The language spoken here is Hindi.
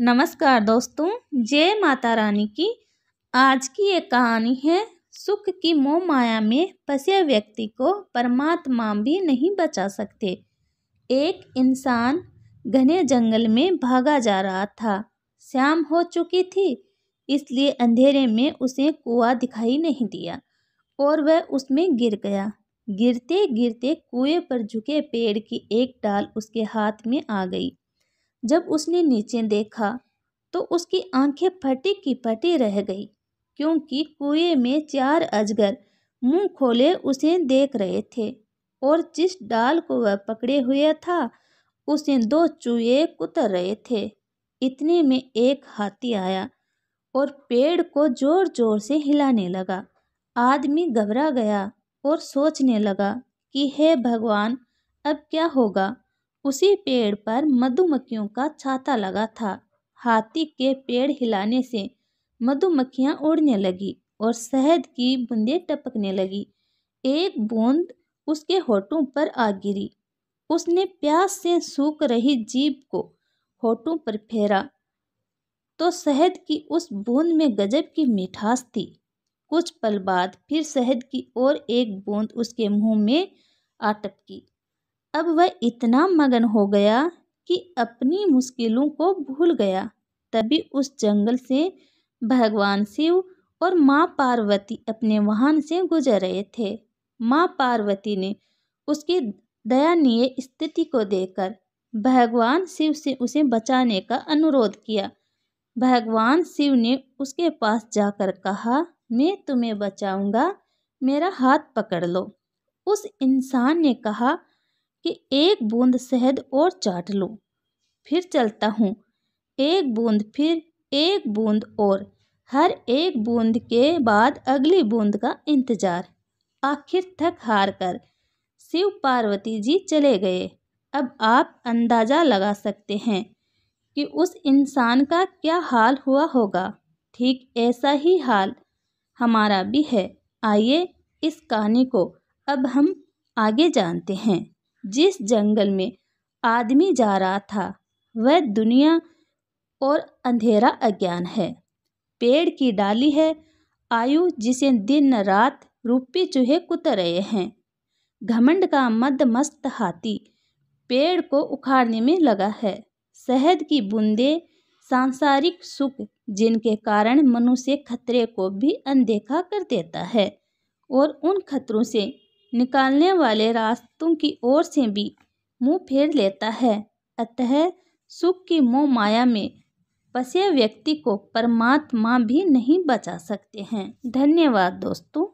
नमस्कार दोस्तों, जय माता रानी की। आज की ये कहानी है सुख की मोह माया में फंसे व्यक्ति को परमात्मा भी नहीं बचा सकते। एक इंसान घने जंगल में भागा जा रहा था। शाम हो चुकी थी, इसलिए अंधेरे में उसे कुआं दिखाई नहीं दिया और वह उसमें गिर गया। गिरते गिरते कुएं पर झुके पेड़ की एक डाल उसके हाथ में आ गई। जब उसने नीचे देखा तो उसकी आंखें फटी की फटी रह गई, क्योंकि कुएं में 4 अजगर मुंह खोले उसे देख रहे थे और जिस डाल को वह पकड़े हुए था उसे 2 चूहे कुतर रहे थे। इतने में एक हाथी आया और पेड़ को जोर जोर से हिलाने लगा। आदमी घबरा गया और सोचने लगा कि हे भगवान, अब क्या होगा। उसी पेड़ पर मधुमक्खियों का छाता लगा था। हाथी के पेड़ हिलाने से मधुमक्खियां उड़ने लगी और शहद की बूंदें टपकने लगी। एक बूंद उसके होठों पर आ गिरी। उसने प्यास से सूख रही जीभ को होठों पर फेरा तो शहद की उस बूंद में गजब की मिठास थी। कुछ पल बाद फिर शहद की और एक बूंद उसके मुंह में आ टपकी। अब वह इतना मगन हो गया कि अपनी मुश्किलों को भूल गया। तभी उस जंगल से भगवान शिव और माँ पार्वती अपने वाहन से गुजर रहे थे। माँ पार्वती ने उसकी दयनीय स्थिति को देखकर भगवान शिव से उसे बचाने का अनुरोध किया। भगवान शिव ने उसके पास जाकर कहा, मैं तुम्हें बचाऊंगा, मेरा हाथ पकड़ लो। उस इंसान ने कहा कि एक बूंद शहद और चाट लो, फिर चलता हूँ। एक बूंद, फिर एक बूंद और हर एक बूंद के बाद अगली बूंद का इंतजार। आखिर थक हार कर शिव पार्वती जी चले गए। अब आप अंदाजा लगा सकते हैं कि उस इंसान का क्या हाल हुआ होगा। ठीक ऐसा ही हाल हमारा भी है। आइए इस कहानी को अब हम आगे जानते हैं। जिस जंगल में आदमी जा रहा था वह दुनिया और अंधेरा अज्ञान है। पेड़ की डाली है आयु, जिसे दिन रात रूपी चूहे कुतर रहे हैं। घमंड का मदमस्त हाथी पेड़ को उखाड़ने में लगा है। शहद की बूंदें सांसारिक सुख, जिनके कारण मनुष्य खतरे को भी अनदेखा कर देता है और उन खतरों से निकालने वाले रास्तों की ओर से भी मुंह फेर लेता है। अतः सुख की मोह माया में फंसे व्यक्ति को परमात्मा भी नहीं बचा सकते हैं। धन्यवाद दोस्तों।